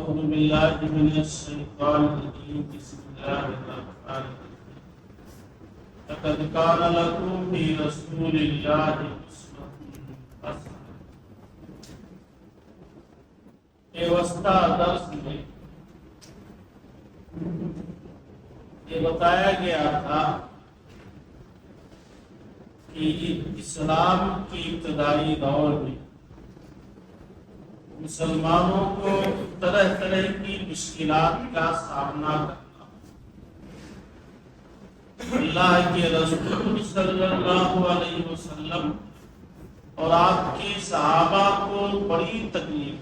أعوذ بالله من الشيطان الرجيم بسم الله الرحمن الرحيم لقد كان لكم في رسول الله أسوة حسنة. وسطی درس میں یہ بتایا گیا تھا کہ اسلام کی ابتدائی دور میں مسلمانوں کو طرح طرح کی مشکلات کا سامنا کرنا، اللہ کے رسول صلی اللہ علیہ وسلم اور آپ کے صحابہ کو بڑی تکلیف،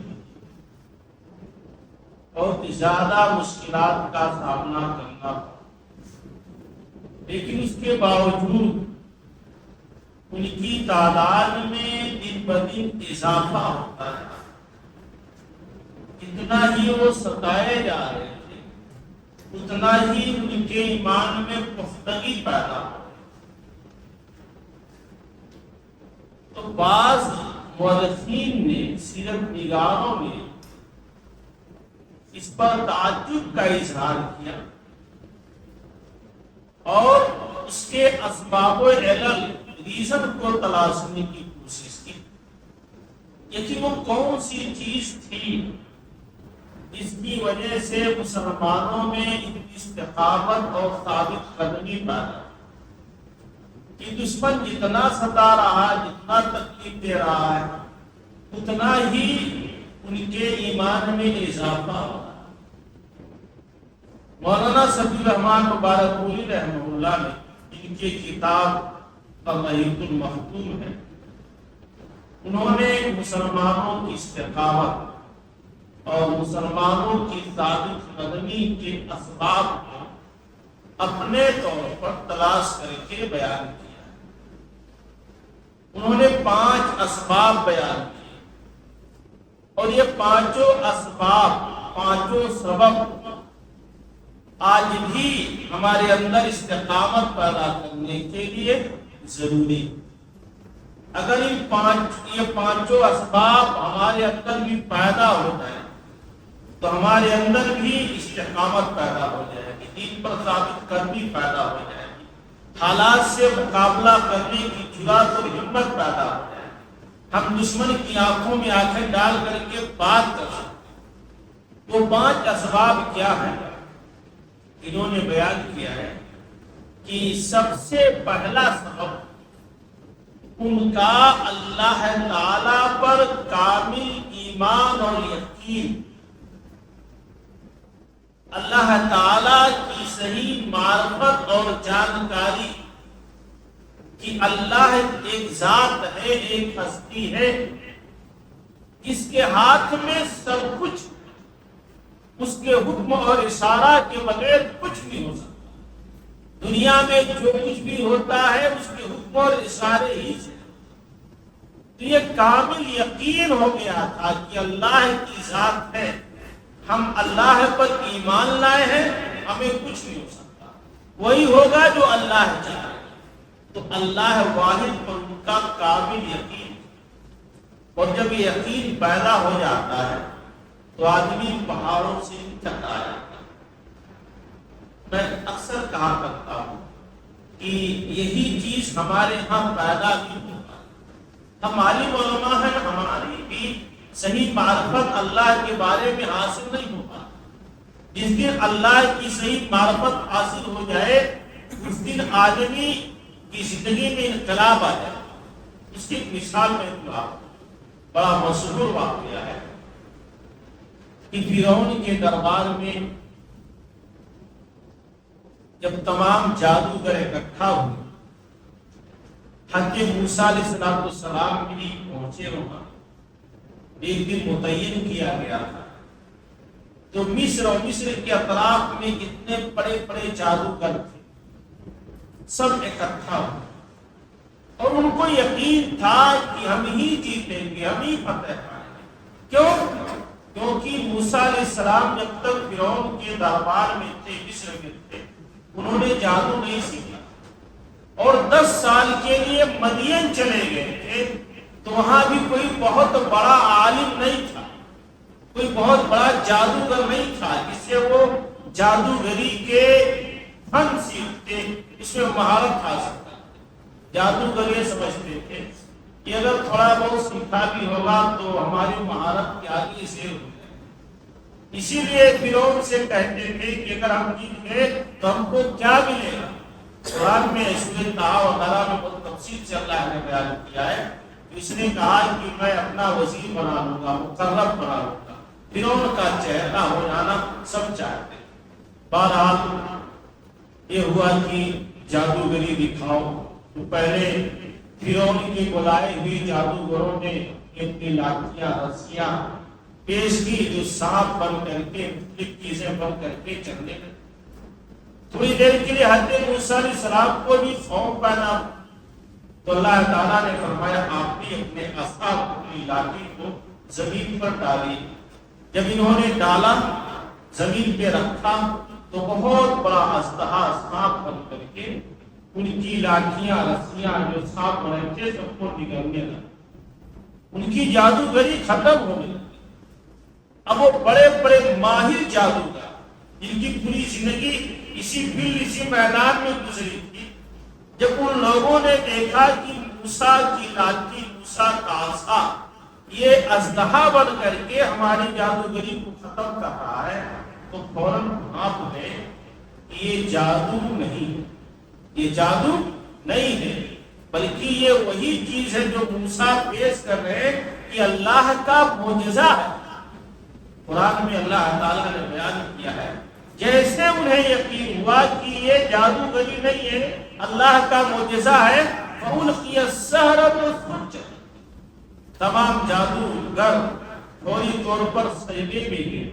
بہت زیادہ مشکلات کا سامنا کرنا پڑا، لیکن اس کے باوجود ان کی تعداد میں دن بدن اضافہ ہوتا ہے، اتنا ہی وہ ستائے جا رہے تھے اتنا ہی ان کے ایمان میں پختگی پیدا ہو۔ تو بعض مورخین نے، سیرت نگاروں نے اس پر تعجب کا اظہار کیا اور اس کے اسباب و علل، ریزن کو تلاشنے کی کوشش کی کہ وہ کون سی چیز تھی جس کی وجہ سے مسلمانوں میں استقامت اور ثابت قدمی پیدا کہ دشمن جتنا ستا رہا، جتنا تکلیف دے رہا ہے، اتنا ہی ان کے ایمان میں اضافہ ہوا۔ مولانا صفی الرحمان مبارک پوری رحمہ اللہ نے ان کی کتاب الرحیق المختوم ہے، انہوں نے مسلمانوں کی استقامت اور مسلمانوں کی ثابت قدمی کے اسباب کو اپنے طور پر تلاش کر کے بیان کیا۔ انہوں نے 5 اسباب بیان کیے اور یہ 5 اسباب، 5 سبب آج بھی ہمارے اندر استقامت پیدا کرنے کے لیے ضروری۔ اگر یہ 5 اسباب ہمارے اندر بھی پیدا ہو جائے تو ہمارے اندر بھی استقامت پیدا ہو جائے گی، دین پر ثابت قدمی پیدا ہو جائے گی، حالات سے مقابلہ کرنے کی جرأت اور ہمت پیدا ہو جائے گی، ہم دشمن کی آنکھوں میں آنکھیں ڈال کر کے بات کر سکتے۔ وہ 5 اسباب کیا ہیں؟ انہوں نے بیان کیا ہے کہ سب سے پہلا سبب ان کا اللہ تعالی پر کامل ایمان اور یقین، اللہ تعالی کی صحیح معرفت اور جانکاری کہ اللہ ایک ذات ہے، ایک ہستی ہے جس کے ہاتھ میں سب کچھ، اس کے حکم اور اشارہ کے بغیر کچھ نہیں ہو سکتا۔ دنیا میں جو کچھ بھی ہوتا ہے اس کے حکم اور اشارے ہی سے۔ تو یہ کامل یقین ہو گیا تھا کہ اللہ کی ذات ہے، ہم اللہ پر ایمان لائے ہیں، ہمیں کچھ نہیں ہو سکتا، وہی ہوگا جو اللہ چاہے۔ تو اللہ واحد پر ان کا کامل یقین، اور جب یہ یقین پیدا ہو جاتا ہے تو آدمی پہاڑوں سے چڑھ آیا۔ میں اکثر کہا کرتا ہوں کہ یہی چیز ہمارے ہاں پیدا نہیں ہوتا۔ ہم عالم علماء ہیں، ہماری بھی صحیح معرفت اللہ کے بارے میں حاصل نہیں ہوتا۔ جس دن اللہ کی صحیح معرفت حاصل ہو جائے اس دن آدمی کی زندگی میں انقلاب آ جائے۔ اس کی مثال میں بڑا مشہور واقعہ ہے کہ فرعون کے دربار میں جب تمام جادوگر اکٹھا ہوئے، حضرت موسیٰ علیہ السلام بھی پہنچے وہاں، ایک دن متعین کیا گیا تھا۔ تو مصر اور مصر کے اطراف میں جتنے بڑے بڑے جادوگر تھے سب اکٹھا ہوئے، اور ان کو یقین تھا کہ ہم ہی جیتیں گے، ہم ہی فتح پائیں گے۔ کیوں؟ کیونکہ موسیٰ علیہ السلام جب تک فرعون کے دربار میں تھے، مصر میں تھے، انہوں نے جادو نہیں سیکھا، اور 10 سال کے لیے مدین چلے گئے تھے، تو وہاں بھی کوئی بہت بڑا عالم نہیں تھا، کوئی بہت بڑا جادوگر نہیں تھا جس سے وہ جادوگری کے فن سیکھتے، اس میں مہارت حاصل کرتے۔ جادوگر یہ سمجھتے تھے کہ اگر تھوڑا بہت سیکھا بھی ہوگا تو ہماری مہارت کے آگے سے ہو جائے، اسی لیے فرعون سے کہتے تھے کہ اگر ہم جیت گئے تو ہم کو کیا ملے گا۔ قرآن میں سورۃ طٰہٰ وغیرہ میں بہت تفصیل سے اللہ نے بیان کیا ہے، اس نے کہا کہ میں اپنا وزیر بنا لوں گا، مقرب بنا لوں گا۔ فرعون کا چہرہ ہو جانا سب چاہتے ہیں۔ بہرحال یہ ہوا کہ جادوگری دکھاؤ، تو پہلے فرعون کے بلائے ہوئے جادوگروں نے اپنی لاٹھیاں رسیاں پیش کی جو سانپ بن کر کے مختلف چیزیں بن کر کے چلنے لگے۔ تھوڑی دیر کے لیے حضرت موسیٰ علیہ السلام کو بھی خوف پیدا، تو اللہ تعالیٰ نے فرمایا آپ بھی اپنے عصا اپنی لاٹھی کو زمین پر ڈالی۔ جب انہوں نے ڈالا، زمین پہ رکھا، تو بہت بڑا اژدہا سانپ بن کر کے ان کی لاٹھیاں رسیاں جو سانپ بنے تھے سب کو نگلنے لگا۔ ان کی جادوگری ختم ہو گئی۔ اب وہ بڑے بڑے ماہر جادوگر جن کی پوری زندگی اسی فیلڈ اسی میدان میں گزری تھی، جب ان لوگوں نے دیکھا کہ موسیٰ کی لاٹھی، موسیٰ کا عصا یہ اژدہا بن کر کے ہماری جادوگری کو ختم کر رہا ہے، تو فوراً بھانپ گئے کہ یہ جادو نہیں ہے، یہ جادو نہیں ہے، بلکہ یہ وہی چیز ہے جو موسیٰ پیش کر رہے ہیں کہ اللہ کا معجزہ ہے۔ قرآن میں اللہ تعالیٰ نے بیان کیا ہے، جیسے انہیں یقین ہوا کہ یہ جادوگری نہیں ہے، اللہ کا معجزہ ہے، فَأُلْقِيَ السَّحَرَةُ سُجَّدًا، تمام جادوگر فوری طور پر سجدے میں گئے۔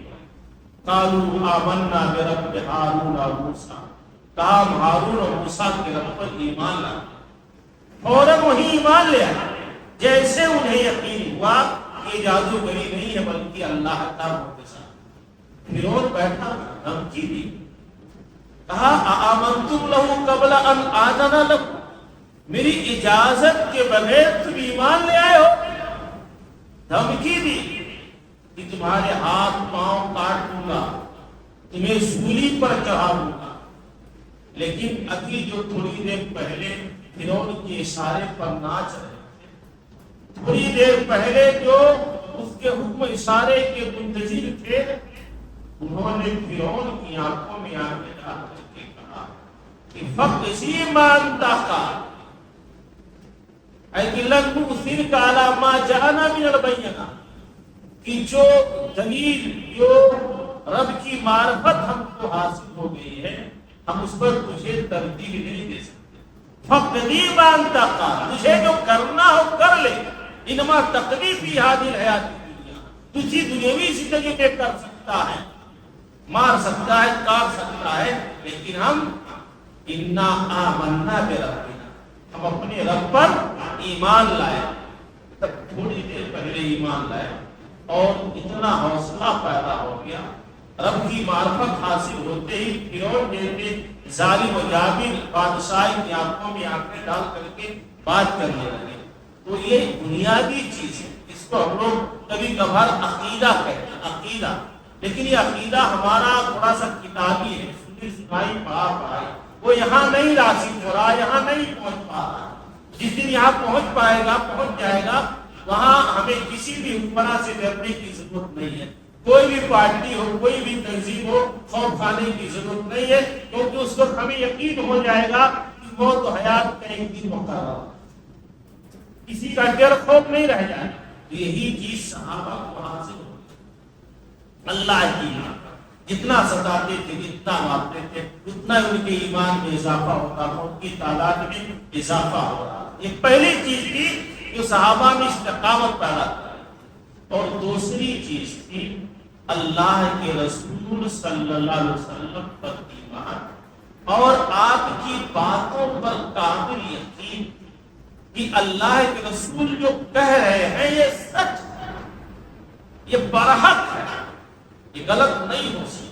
قَالُوا آمَنَّا بِرَبِّ هَارُونَ وَمُوسَىٰ، کہا ہم ہارون اور موسیٰ کے رب پر ایمان لائے۔ فوراً وہی ایمان لے آئے جیسے انہیں یقین ہوا کہ جادوگری نہیں ہے بلکہ اللہ کا معجزہ۔ فرعون بیٹھا، دھمکی دی، کہا آمنتم لہ قبل ان آذن لکم، میری اجازت کے بغیر تم ایمان لے آئے ہو۔ دھمکی دی کہ تمہارے ہاتھ پاؤں کاٹ دوں گا، تمہیں سولی پر چڑھا دوں گا۔ لیکن ابھی جو تھوڑی دیر پہلے فرعون کے اشارے پر ناچ رہے تھے، تھوڑی دیر پہلے جو اس کے حکم اشارے کے منتظر تھے، انہوں نے فرعون کی آنکھوں میں آنکھیں ڈال کر کے کہا کہ فَقْسِي مَا أَنْتَ قَالٍ، اے کہ لَن نُؤْثِرْكَ عَلَىٰ مَا جَاءَنَا مِنَ الْبَيِّنَاتِ، کہ جو دلیل، جو رب کی معرفت ہم کو حاصل ہو گئی ہے، ہم اس پر تجھے ترجیح نہیں دے سکتے۔ فَقْدِي مَا أَنْتَ قَالٍ، تجھے جو کرنا ہو کر لے، انما تقدی فی هذه الحیات الدنیا، تجھے دنیاوی زندگی میں کر سکتا ہے، مار سکتا ہے، کاٹ سکتا ہے، لیکن ہم انا آمنا بربنا، ہم اپنے رب پر ایمان لائے۔ تب تھوڑی دیر پہلے ایمان لائے اور اتنا حوصلہ پیدا ہو گیا، رب کی معرفت حاصل ہوتے ہی فرعون جیسے ظالم و جابر بادشاہ کی آنکھوں میں آنکھیں ڈال کر کے بات کرنے لگے۔ تو یہ بنیادی چیز ہے، اس کو ہم لوگ کبھی کبھار عقیدہ کہتے ہیں، عقیدہ، لیکن یہ عقیدہ ہمارا تھوڑا سا کتابی ہے، سنی سنائی پڑھا پڑھائی، وہ یہاں نہیں راسخ ہو رہا، یہاں نہیں پہنچ پا رہا۔ جس دن یہاں پہنچ پائے گا، پہنچ جائے گا، وہاں ہمیں کسی بھی حکمراں سے ڈرنے کی ضرورت نہیں ہے، کوئی بھی پارٹی ہو، کوئی بھی تنظیم ہو، خوف کھانے کی ضرورت نہیں ہے، کیونکہ اس وقت ہمیں یقین ہو جائے گا کہ موت و حیات کا ایک دن مقرر ہے، کسی کا ڈر خوف نہیں رہ جائے۔ یہی چیز صحابہ کو حاصل ہو، اللہ کی جتنا ستاتے تھے، جتنا مارتے تھے، اتنا ان کے ایمان میں اضافہ ہوتا تھا، ان کی تعداد میں اضافہ ہو رہا۔ یہ پہلی چیز تھی جو صحابہ میں استقامت پیدا کر، اور دوسری چیز تھی اللہ کے رسول صلی اللہ علیہ وسلم پر ایمان اور آپ کی باتوں پر کامل یقین کہ اللہ کے رسول جو کہہ رہے ہیں یہ سچ ہے، یہ برحق ہے، یہ غلط نہیں ہو سکتا۔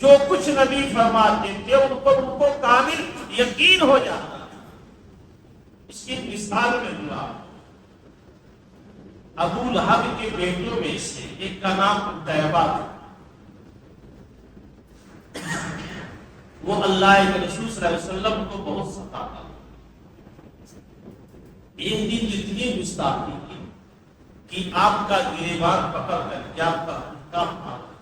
جو کچھ نبی فرماتے تھے ان کو کامل یقین ہو جاتا۔ اس کی مثال میں دعا، ابو لہب کے بیٹوں میں سے ایک کا نام عتیبہ تھا. وہ اللہ کے رسول صلی اللہ علیہ وسلم کو بہت ستاتا. ایک دن اتنی گستاخی کی کہ آپ کا گریبان پکڑ کر کے آپ کا حلقہ مارا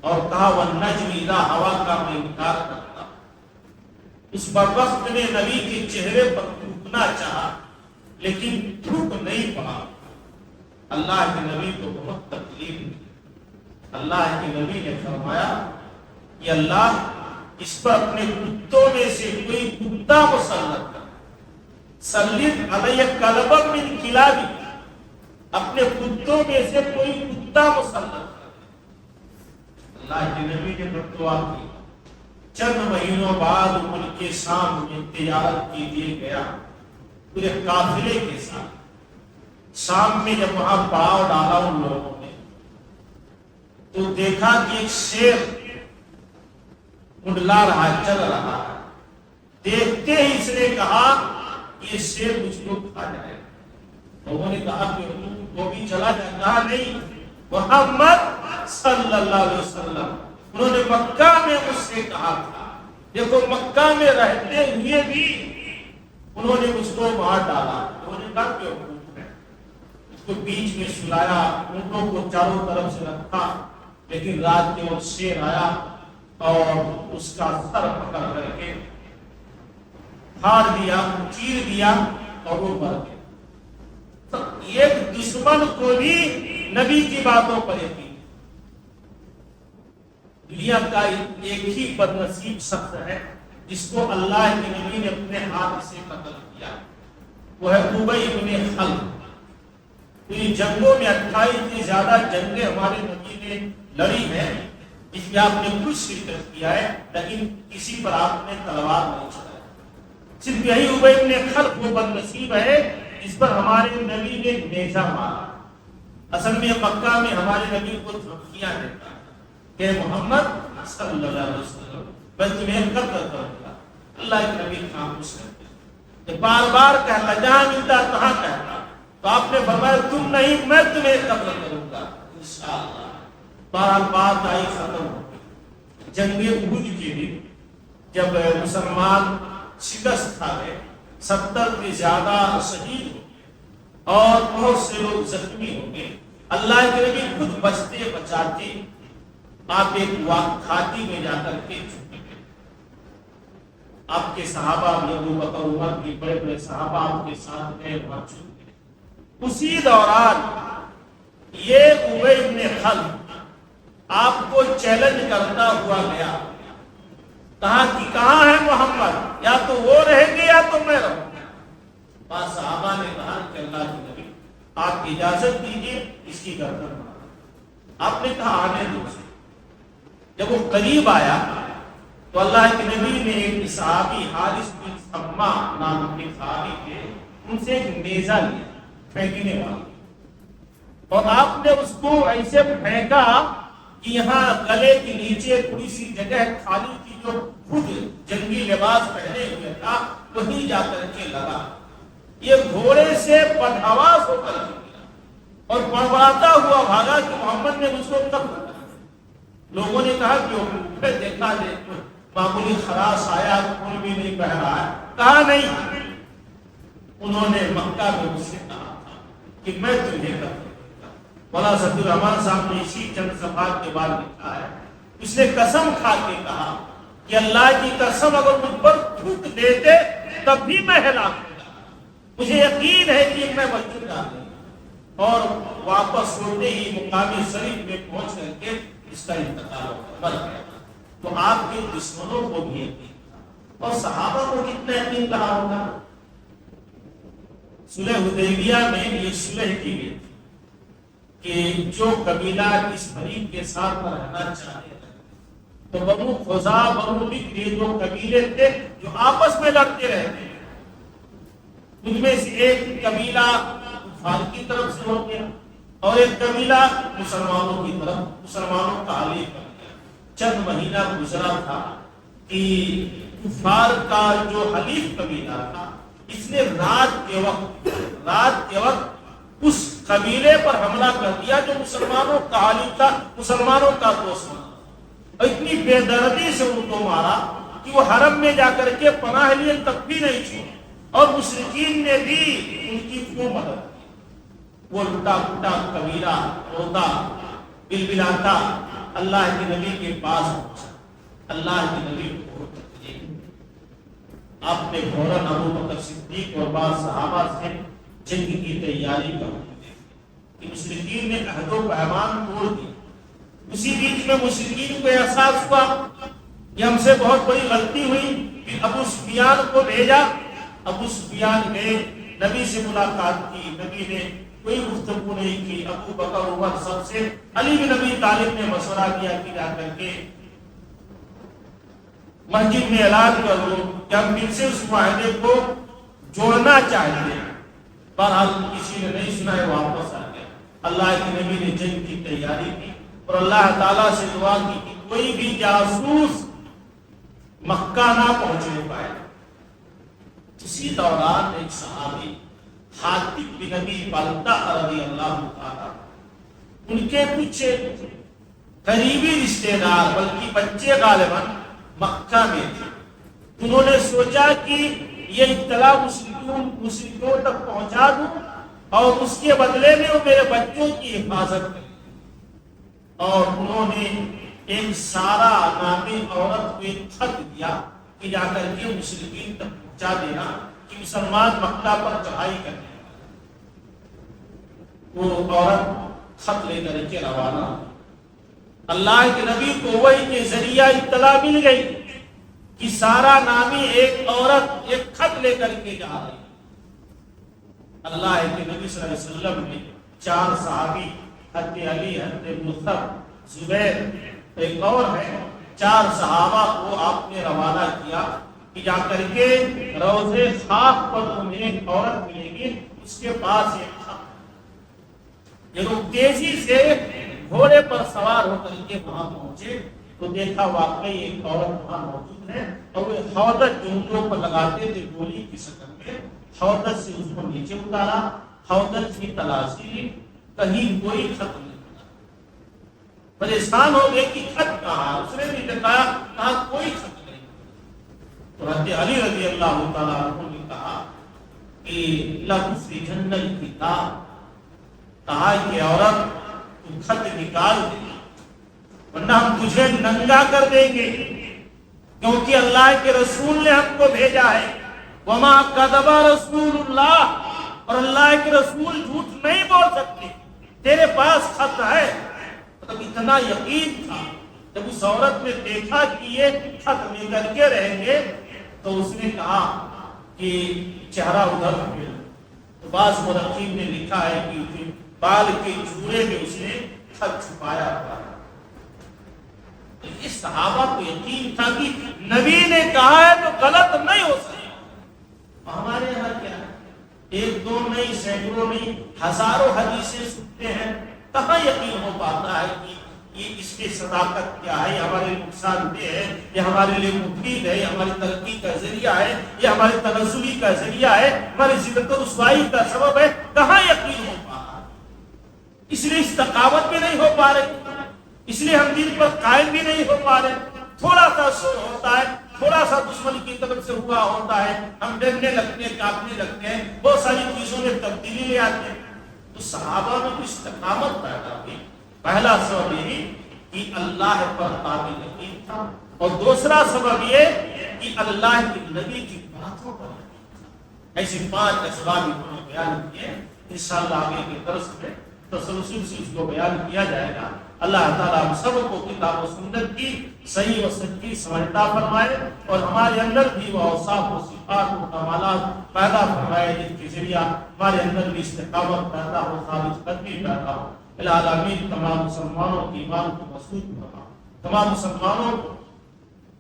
اور کہا والنجم اذا ہوا کا میں انکار کرتا. اس بدبخت نے نبی کے چہرے پر تھوکنا چاہا لیکن تھوک نہیں پڑا. اللہ کے نبی کو بہت تکلیف دی. اللہ کے نبی نے فرمایا کہ اللہ اس پر اپنے کتوں میں سے کوئی کتا مسلط کر. سلط علیہ کلبا من کلابی، اپنے کتوں میں سے کوئی کتا مسلط کر. اللہ کے نبی نے دعا کی. چند مہینوں بعد ملک شام میں تجارت کے لیے گیا پورے قافلے کے ساتھ. شام میں جب وہاں پڑاؤ ڈالا ان لوگوں نے تو دیکھا کہ ایک شیر منڈلا رہا ہے، چل رہا ہے. دیکھتے ہی اس نے کہا یہ شیر مجھ کو کھا جائے. لوگوں نے کہا کہ وہ بھی چلا جائے. کہا نہیں، محمد صلی اللہ علیہ وسلم انہوں نے مکہ میں مجھ سے کہا تھا. دیکھو مکہ میں رہتے ہوئے بھی انہوں نے مجھ کو مار ڈالا. انہوں نے کہا کہ اس کو بیچ میں سلایا، اونٹوں کو چاروں طرف سے رکھا، لیکن رات کے وقت شیر آیا اور اس کا سر پکڑ کر کے پھاڑ دیا، چیر دیا اور وہ مر گیا. ایک دشمن کو بھی نبی کی باتوں پر یقین. دنیا کا ایک ہی بدنصیب شخص ہے جس کو اللہ کے نبی نے اپنے ہاتھ سے قتل کیا، وہ ہے ابی بن خلف. پوری جنگوں میں 28 سے زیادہ جنگیں ہمارے نبی نے لڑی ہیں، اس میں آپ نے کچھ شرکت کیا ہے لیکن کسی پر آپ نے تلوار نہیں چلائی. صرف یہی ابی بن خلف وہ بدنصیب ہے جس پر ہمارے نبی نے نیزہ مارا. اصل میں مکہ میں ہمارے نبی کو دھمکیاں دیتا کہ محمد صلی اللہ علیہ وسلم میں تمہیں قتل کروں گا. اللہ کے نبی خاموش رہتے، بار بار کہتا جہاں ملتا تہاں کہتا. تو آپ نے فرمایا تم نہیں، میں تمہیں قتل کروں گا انشاءاللہ. بہرحال بات آئی ختم ہو گئی. جنگ احد کے دن جب مسلمان شکست کھا گئے، 70 سے زیادہ شہید ہو گئے اور بہت سے لوگ زخمی ہو گئے. اللہ کے نبی خود بچتے بچاتے آپ ایک کھاتی میں جا کر کے چھپ گئے. آپ کے صحابہ ابو بکر عمر کے بڑے بڑے صحابہ آپ کے ساتھ گئے، وہاں چھپ گئے. اسی دوران یہ ابی بن خلف آپ کو چیلنج کرتا ہوا گیا. کہا کہ کہاں ہے محمد، یا تو وہ رہیں گے یا تو میں رہوں گا. بعض صحابہ نے کہا کہ اللہ کے نبی آپ اجازت دیجیے اس کی گردن مارو. آپ نے کہا آنے دو. جب وہ قریب آیا تو اللہ کے نبی نے ایک صحابی حارث بن سما نام کے صحابی تھے، ان سے ایک نیزہ لیا پھینکنے والا، اور آپ نے اس کو ایسے پھینکا کہ یہاں گلے کے نیچے تھوڑی سی جگہ خالی تھی جو خود جنگی لباس پہنے ہوئے تھا، وہیں جا کر کے لگا. یہ گھوڑے سے بدحواس ہو کر گیا اور بڑبڑاتا ہوا بھاگا کہ محمد نے مجھ کو قتل کر. لوگوں نے کہا کہ پھر دیکھا دے معمولی خراش آیا، خون بھی نہیں بہ رہا ہے. کہا نہیں، انہوں نے مکہ میں مجھ سے کہا تھا کہ میں تمہیں قتل کروں گا. مولانا سعد الرحمان صاحب نے اسی چند صفحات کے بعد لکھا ہے، اس نے قسم کھا کے کہا کہ اللہ کی قسم اگر مجھ پر تھوک دیتے تب بھی میں ہلاک ہوں گا. مجھے یقین ہے کہ میں بچ چکا ہوں. اور واپس ہوتے ہی مقامی شریف میں پہنچ کر کے اس کا انتقال ہو مر گیا. تو آپ کے دشمنوں کو بھی یقین تھا اور صحابہ کو کتنا یقین رہا ہوگا. صلح حدیبیہ میں یہ صلح کی گئی تھی کہ جو قبیلہ اس فریق کے ساتھ رہنا چاہتے تھے تو بنو خزاعہ بنو بکر یہ جو قبیلے تھے جو آپس میں لڑتے رہتے، ان میں سے ایک قبیلہ کفار کی طرف سے ہو گیا اور ایک قبیلہ مسلمانوں کی طرف، مسلمانوں کا حلیف بن گیا. چند مہینہ گزرا تھا کہ کفار کا جو حلیف قبیلہ تھا اس نے رات کے وقت اس قبیلے پر حملہ کر دیا جو مسلمانوں کا عالم تھا، مسلمانوں کا دوست تھا، اور اتنی بے دردی سے ان کو مارا کہ وہ حرم میں جا کر کے پناہ لیے تک بھی نہیں چھوڑے، اور مشرکین نے بھی ان کی کیوں مدد کی؟ وہ لٹا پٹا قبیلہ روتا بلبلاتا اللہ کے نبی کے پاس پہنچا۔ اللہ کے نبی کو آپ نے فوراً ابو بکر صدیق اور بعض صحابہ سے جنگ کی تیاری کا حکم دیا کہ مشرکین نے عہد و پیمان توڑ دیا۔ اسی بیچ میں مشرکین کو احساس ہوا کہ ہم سے بہت بڑی غلطی ہوئی، پھر ابو سفیان کو بھیجا۔ ابو سفیان نے نبی سے ملاقات کی، نبی نے کوئی گفتگو نہیں کی۔ ابو بکر عمر سب سے علی بن ابی طالب نے مشورہ کیا کہ جا کر کے مسجد میں اعلان کر دو کہ ہم پھر سے اس معاہدے کو جوڑنا چاہتے ہیں۔ بہرحال کسی نے نہیں سنا ہے، واپس آ گیا۔ اللہ کے نبی نے جنگ کی تیاری کی اور اللہ تعالیٰ سے دعا کی کہ کوئی بھی جاسوس مکہ نہ پہنچنے پائے۔ اسی دوران ایک صحابی حاتب بن ابی بلتہ رضی اللہ تعالیٰ، ان کے کچھ قریبی رشتے دار بلکہ بچے غالباً مکہ میں تھے۔ انہوں نے سوچا کہ یہ اطلاع مشرکوں تک پہنچا دوں اور اس کے بدلے میں وہ میرے بچوں کی حفاظت کریں، اور انہوں نے ایک سارا نامی عورت کو ایک خط دیا کہ جا کر کے مشرکین تک پہنچا دینا کہ مسلمان مکہ پر چڑھائی کرنے۔ وہ عورت خط لے کر کے روانہ۔ اللہ کے نبی کو وحی کے ذریعہ اطلاع مل گئی کہ سارا نامی ایک عورت ایک خط لے کر کے جا رہی۔ اللہ کے نبی صلی اللہ علیہ وسلم نے 4 صحابی، حضرت علی، حضرت مصعب، زبیر، ایک اور ہے، 4 صحابہ کو آپ نے روانہ کیا کہ جا کر کے روضے خاک پر تمہیں ایک عورت ملے گی، اس کے پاس ایک خط۔ یہ لوگ تیزی سے گھوڑے پر سوار ہو کر کے وہاں پہنچے تو دیکھا واقعی ایک عورت وہاں موجود ہے، اور وہ حوضت جو ان پر لگاتے تھے گولی کی شکل میں، حوضت سے اس کو نیچے اتارا، حوضت کی تلاشی لی، کہیں کوئی خط نہیں ملا۔ پریشان ہو گئے کہ خط کہاں؟ اس نے بھی بتایا کہاں کوئی خط نہیں۔ تو حضرت علی رضی اللہ تعالیٰ عنہ نے کہا کہ لَتُخْرِجَنَّ الْكِتَابَ، کہا کہ عورت تم خط نکال دے ورنہ ہم تجھے ننگا کر دیں گے، کیونکہ اللہ کے رسول نے ہم کو بھیجا ہے۔ وَمَا كَذَبَ رَسُولُ اللَّهِ، اور اللہ کے رسول جھوٹ نہیں بول سکتے، تیرے پاس خط ہے۔ مطلب اتنا یقین تھا۔ جب اس عورت نے دیکھا کہ یہ خط لے کر کے رہیں گے تو اس نے کہا کہ چہرہ ادھر پھیر۔ تو بعض مورخین نے لکھا ہے کہ بال کے جوڑے میں اس نے خط چھپایا ہوا۔ اس صحابہ کو یقین تھا کہ نبی نے کہا ہے تو غلط نہیں ہو سکتا۔ ہمارے یہاں کیا ہے، 1 2 نہیں، سینکڑوں نہیں، ہزاروں حدیثیں سنتے ہیں، کہاں یقین ہو پاتا ہے کہ یہ اس کی صداقت کیا ہے، یہ ہمارے لیے نقصان دہ ہے، یہ ہمارے لیے مفید ہے، یہ ہماری ترقی کا ذریعہ ہے، یہ ہماری تنزلی کا ذریعہ ہے، ہماری ذلت و رسوائی کا سبب ہے، کہاں یقین ہو پا رہا ہے؟ اس لیے استقامت بھی نہیں ہو پا رہے، اس لیے ہم دین پر قائم بھی نہیں ہو پا رہے۔ تھوڑا سا شور ہوتا ہے، تھوڑا سا دشمن کی طرف سے ہوا ہوتا ہے، ہم ڈرنے لگتے ہیں، کانپنے لگتے ہیں، بہت ساری چیزوں میں تبدیلی لے آتے ہیں۔ تو صحابہ میں تو استقامت پیدا ہوئی۔ پہلا سبب یہ کہ اللہ پر قابل یقین تھا، اور دوسرا سبب یہ کہ اللہ کے نبی کی باتوں پر یقین تھا۔ ایسے 5 اسباب انہوں نے بیان کیے، انشاءاللہ آگے کے درس میں تسلسل سے اس کو بیان کیا جائے گا۔ اللہ تعالیٰ ہم سب کو کتاب و سنت کی صحیح و سچی سمجھتا فرمائے، اور ہمارے اندر بھی وہ اوصاف و صفات و کمالات پیدا فرمائے جن کے ذریعہ ہمارے اندر بھی استقامت پیدا ہو، ثابت قدمی پیدا ہو۔ العالمین تمام مسلمانوں کی ایمان کو مضبوط بنا، تمام مسلمانوں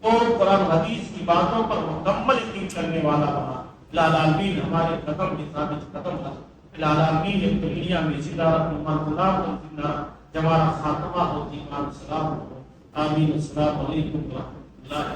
کو قرآن حدیث کی باتوں پر مکمل یقین کرنے والا بنا۔ العالمین ہمارے قدم بھی ثابت قدم کر۔ العالمین ایک دنیا میں زندہ رہنا غلام زندہ جب ہمارا خاتمہ ہو ایمان سلام ہو۔ آمین۔ السلام علیکم ورحمۃ اللہ۔